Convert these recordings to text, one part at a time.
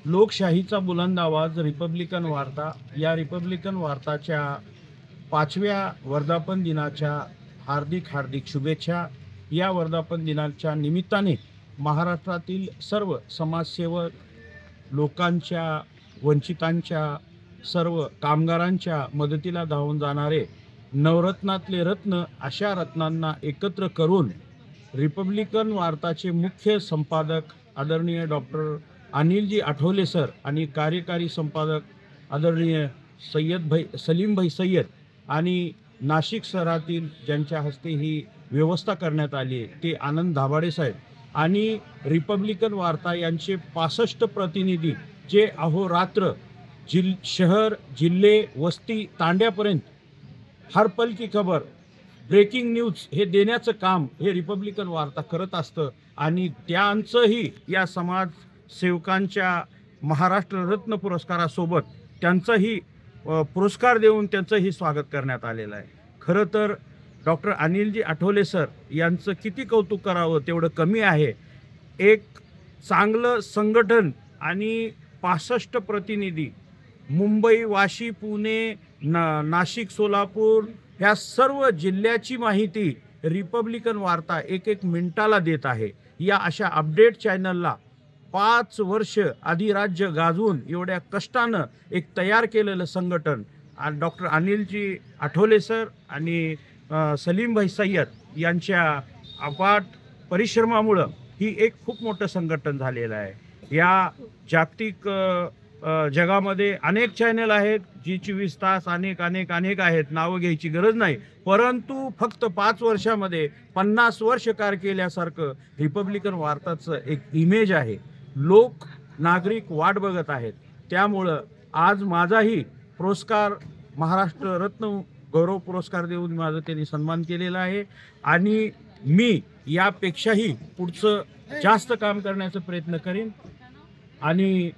लोकशाहीचा बुलंद आवाज रिपब्लिकन वार्ता या रिपब्लिकन वार्ताच्या 5व्या वर्धापन दिनाच्या हार्दिक हार्दिक शुभेच्छा। या वर्धापन दिनाच्या निमित्ताने महाराष्ट्रातील सर्व समाजसेवक लोकांच्या वंचितांच्या सर्व कामगारांच्या मदतीला धावून जाणारे नवरत्नातले रत्न अशा रत्नांना एकत्र करून रिपब्लिकन वार्ताचे मुख्य संपादक आदरणीय डॉक्टर अनिलजी आठवले सर आणि कार्यकारी संपादक आदरणीय सलीम भाई सय्यद आणि नाशिक शहरातील ज्यांच्या हस्ते ही व्यवस्था करण्यात आली आहे ते आनंद दाभाडे साहेब आणि रिपब्लिकन वार्ता यांचे 65 प्रतिनिधी जे अहोरात्र शहर जिल्हे वस्ती तांड्यापर्यंत हर पल की खबर ब्रेकिंग न्यूज हे देण्याचं काम हे रिपब्लिकन वार्ता करत असतं आणि त्यांचंही या समाज सेवकांच्या महाराष्ट्र रत्न पुरस्कारासोबत त्यांचाही पुरस्कार देऊन त्यांचंही स्वागत करण्यात आलेलं आहे। खरं तर डॉक्टर अनिलजी आठवले सर यांचं किती कौतुक करावं तेवढं कमी आहे। एक चांगलं संघटन आणि 65 प्रतिनिधी मुंबई वाशी पुणे नाशिक सोलापूर ह्या सर्व जिल्ह्याची माहिती रिपब्लिकन वार्ता एक मिनिटाला देत आहे। या अशा अपडेट चॅनलला 5 वर्ष आधी राज्य गाजवून एवढ्या कष्टानं एक तयार केलेलं संघटन डॉक्टर अनिलजी आठवले सर आणि सलीम भाई सय्यद यांच्या अफाट परिश्रमामुळं ही एक खूप मोठं संघटन झालेलं आहे। या जागतिक जगामध्ये अनेक चॅनल आहेत जी 24 तास अनेक आहेत, नावं घ्यायची गरज नाही, परंतु फक्त 5 वर्षामध्ये 50 वर्ष कार्य केल्यासारखं रिपब्लिकन वार्ताचं एक इमेज आहे। लोक नागरिक वाट बघत आहेत। त्यामुळं आज माझाही पुरस्कार महाराष्ट्र रत्न गौरव पुरस्कार देऊन माझं त्यांनी सन्मान केलेला आहे आणि मी यापेक्षाही पुढचं जास्त काम करण्याचा प्रयत्न करेन आणि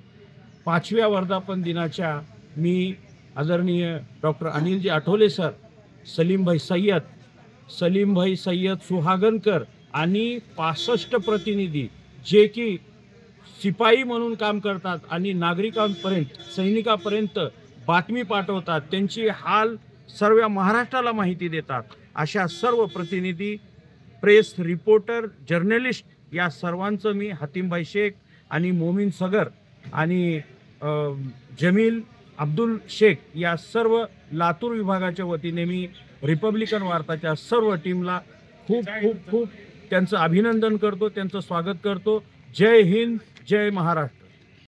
5व्या वर्धापन दिनाच्या मी आदरणीय डॉक्टर अनिलजी आठवले सर, सलीम भाई सय्यद सुहागनकर आणि 65 प्रतिनिधी जे की शिपाई म्हणून काम करतात आणि नागरिकांपर्यंत सैनिकांपर्यंत बातमी पाठवतात, त्यांची हाल सर्व महाराष्ट्राला माहिती देतात, अशा सर्व प्रतिनिधी प्रेस रिपोर्टर जर्नलिस्ट या सर्वांचं मी हतीमभाई शेख आणि मोमीन सगर आणि जमील अब्दुल शेख या सर्व लातूर विभागाच्या वतीने मी रिपब्लिकन वार्ताच्या सर्व टीमला खूप त्यांचं अभिनंदन करतो, त्यांचं स्वागत करतो। जय हिंद, जय महाराष्ट्र।